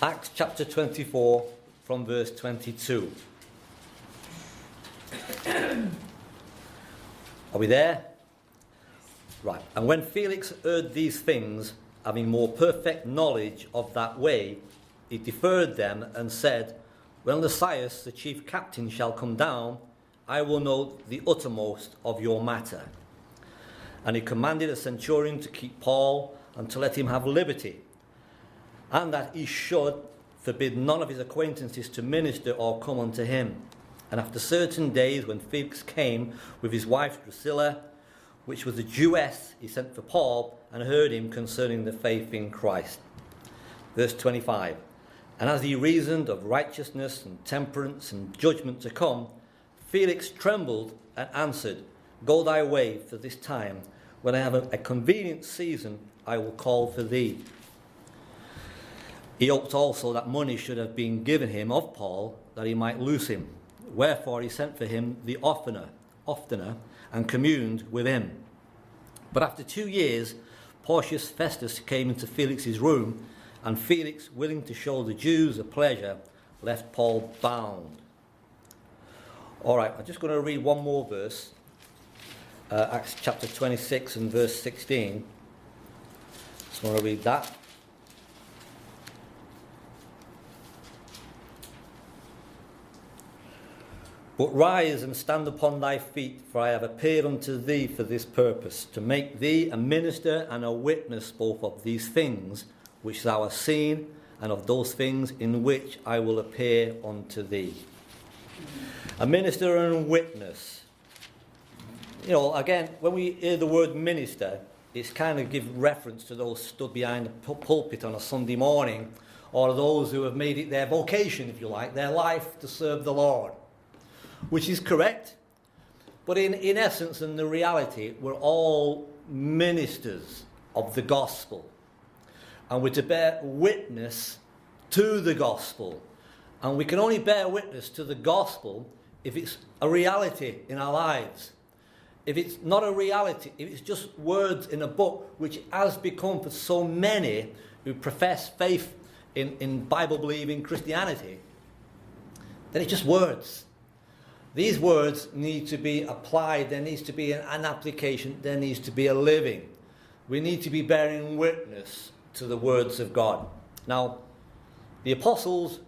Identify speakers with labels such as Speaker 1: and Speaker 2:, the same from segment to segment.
Speaker 1: Acts chapter 24 from verse 22. Are we there? Right. And when Felix heard these things, having more perfect knowledge of that way, he deferred them and said, When Lysias, the chief captain, shall come down, I will know the uttermost of your matter. And he commanded a centurion to keep Paul and to let him have liberty, and that he should forbid none of his acquaintances to minister or come unto him. And after certain days, when Felix came with his wife Drusilla, which was a Jewess, he sent for Paul and heard him concerning the faith in Christ. Verse 25. And as he reasoned of righteousness and temperance and judgment to come, Felix trembled and answered, Go thy way for this time. When I have a convenient season, I will call for thee. He hoped also that money should have been given him of Paul, that he might loose him. Wherefore he sent for him the oftener, and communed with him. But after 2 years, Porcius Festus came into Felix's room, and Felix, willing to show the Jews a pleasure, left Paul bound. All right, I'm just going to read one more verse. Acts chapter 26 and verse 16. Just want to read that. But rise and stand upon thy feet, for I have appeared unto thee for this purpose, to make thee a minister and a witness both of these things which thou hast seen, and of those things in which I will appear unto thee. A minister and witness. You know, again, when we hear the word minister, it's kind of give reference to those stood behind the pulpit on a Sunday morning, or those who have made it their vocation, if you like, their life to serve the Lord. Which is correct, but in essence and the reality, we're all ministers of the gospel, and we're to bear witness to the gospel, and we can only bear witness to the gospel if it's a reality in our lives. If it's not a reality, if it's just words in a book, which has become for so many who profess faith in Bible-believing Christianity, then it's just words. These words need to be applied. There needs to be an application. There needs to be a living. We need to be bearing witness to the words of God. Now, the apostles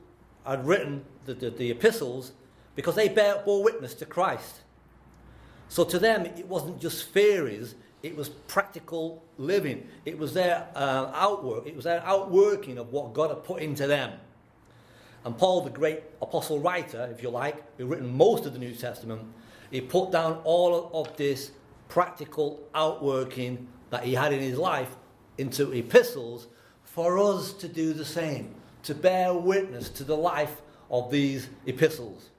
Speaker 1: had written the epistles because they bore witness to Christ. So to them, it wasn't just theories. It was practical living. It was their outwork. It was their outworking of what God had put into them. And Paul, the great apostle writer, if you like, who written most of the New Testament, he put down all of this practical outworking that he had in his life into epistles for us to do the same, to bear witness to the life of these epistles.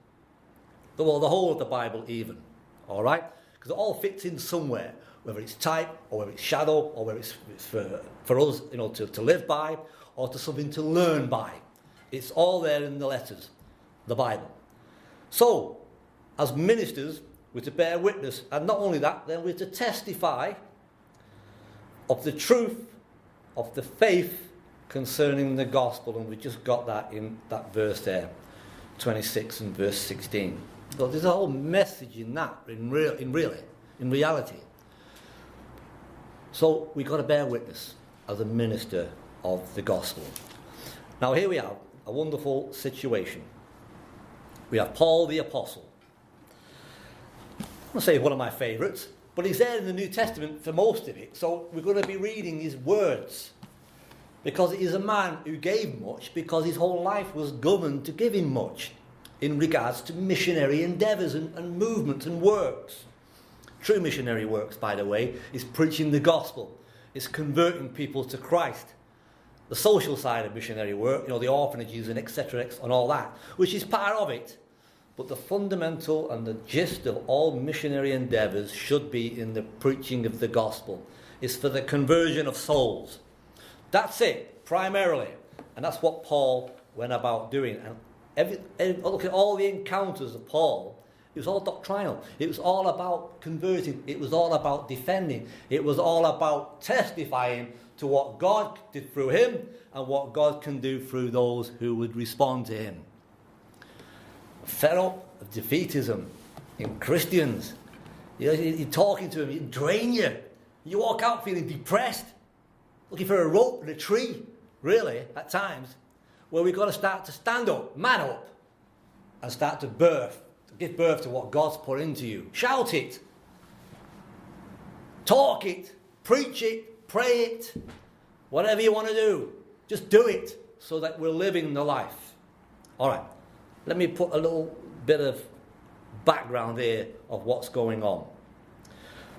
Speaker 1: The whole of the Bible even, all right? Because it all fits in somewhere, whether it's type or whether it's shadow or whether it's for us, you know, to live by or to something to learn by. It's all there in the letters, the Bible. So, as ministers, we're to bear witness. And not only that, then we're to testify of the truth of the faith concerning the gospel. And we just got that in that verse there, 26 and verse 16. So there's a whole message in that, in reality. So we've got to bear witness as a minister of the gospel. Now here we are. A wonderful situation. We have Paul the Apostle. I'm going to say one of my favourites, but he's there in the New Testament for most of it, so we're going to be reading his words. Because he's a man who gave much, because his whole life was governed to give him much in regards to missionary endeavours and movements and works. True missionary works, by the way, is preaching the gospel. It's converting people to Christ. The social side of missionary work, you know, the orphanages and etc. and all that, which is part of it. But the fundamental and the gist of all missionary endeavours should be in the preaching of the gospel. It's for the conversion of souls. That's it, primarily. And that's what Paul went about doing. And look at all the encounters of Paul. It was all doctrinal. It was all about converting. It was all about defending. It was all about testifying to what God did through him and what God can do through those who would respond to him. Fed up of defeatism in Christians. You're talking to them, it drain you. You walk out feeling depressed, looking for a rope in a tree, really, at times, where we've got to start to stand up, man up, and start to give birth to what God's put into you. Shout it. Talk it. Preach it. Pray it. Whatever you want to do. Just do it so that we're living the life. All right. Let me put a little bit of background here of what's going on.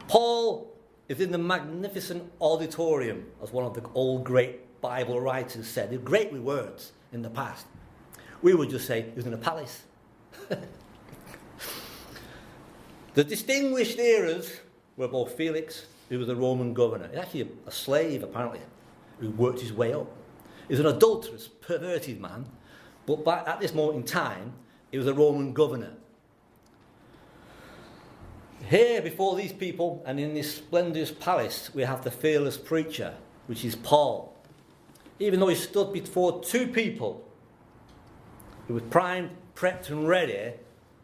Speaker 1: Paul is in the magnificent auditorium, as one of the old great Bible writers said. They're great with words in the past. We would just say he was in a palace. The distinguished hearers were both Felix, who was a Roman governor. He's actually a slave, apparently, who worked his way up. He was an adulterous, perverted man, but at this moment in time, he was a Roman governor. Here, before these people, and in this splendid palace, we have the fearless preacher, which is Paul. Even though he stood before two people, he was primed, prepped and ready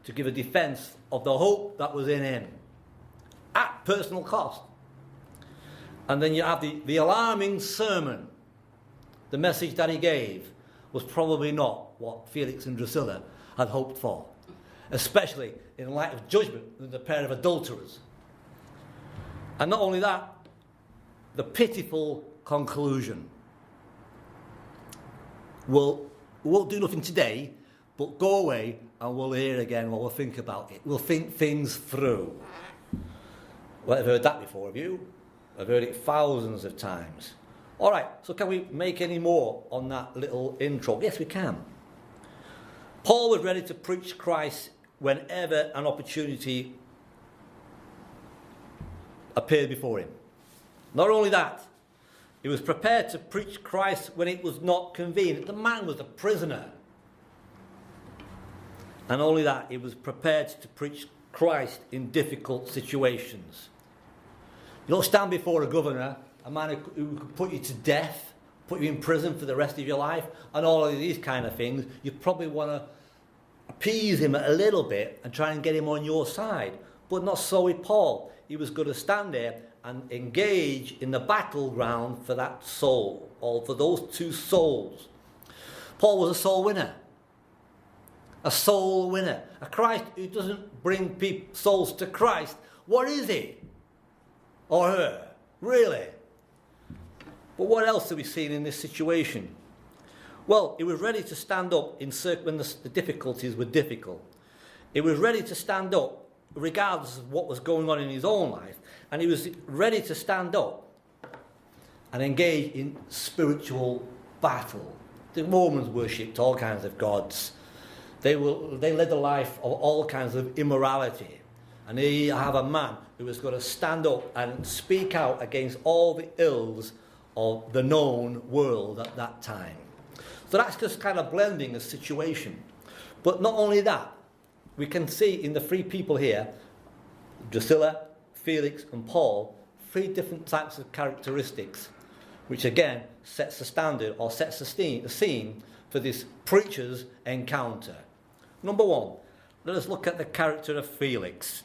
Speaker 1: to give a defence of the hope that was in him, at personal cost. And then you have the alarming sermon. The message that he gave was probably not what Felix and Drusilla had hoped for, especially in light of judgment with the pair of adulterers. And not only that, the pitiful conclusion. We won't do nothing today, but go away and we'll hear again while we'll think about it. We'll think things through. Well, I've heard that before, have you? I've heard it thousands of times. All right, so can we make any more on that little intro? Yes, we can. Paul was ready to preach Christ whenever an opportunity appeared before him. Not only that, he was prepared to preach Christ when it was not convenient. The man was a prisoner. And only that, he was prepared to preach Christ in difficult situations. You don't stand before a governor, a man who could put you to death, put you in prison for the rest of your life, and all of these kind of things. You probably want to appease him a little bit and try and get him on your side. But not so with Paul. He was going to stand there and engage in the battleground for that soul, or for those two souls. Paul was a soul winner. A soul winner. A Christ who doesn't bring souls to Christ. What is he? Or her? Really? But what else have we seen in this situation? Well, he was ready to stand up when the difficulties were difficult. He was ready to stand up regardless of what was going on in his own life. And he was ready to stand up and engage in spiritual battle. The Romans worshipped all kinds of gods. They led a life of all kinds of immorality. And here you have a man who was going to stand up and speak out against all the ills of the known world at that time. So that's just kind of blending a situation. But not only that, we can see in the three people here, Drusilla, Felix and Paul, three different types of characteristics, which again sets the standard or sets the scene for this preacher's encounter. Number one, let us look at the character of Felix.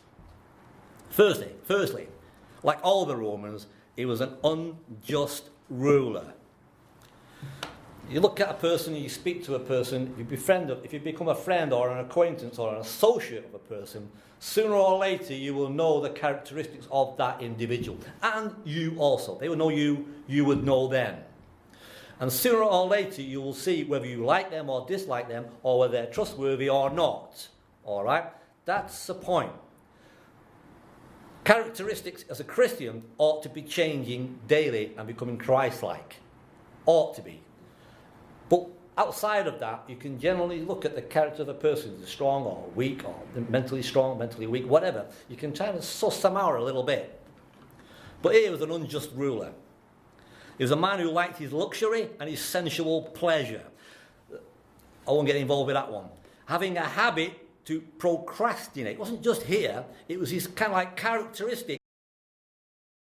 Speaker 1: Firstly, like all the Romans, he was an unjust ruler. You look at a person, you speak to a person, if you become a friend or an acquaintance or an associate of a person, sooner or later you will know the characteristics of that individual. And you also. They will know you, you would know them. And sooner or later you will see whether you like them or dislike them, or whether they're trustworthy or not. All right? That's the point. Characteristics as a Christian ought to be changing daily and becoming Christ-like. Ought to be. But outside of that, you can generally look at the character of a person, who's strong or weak, or mentally strong, mentally weak, whatever. You can try to suss them out a little bit. But here was an unjust ruler. He was a man who liked his luxury and his sensual pleasure. I won't get involved with that one. Having a habit to procrastinate. It wasn't just here, it was his kind of like characteristic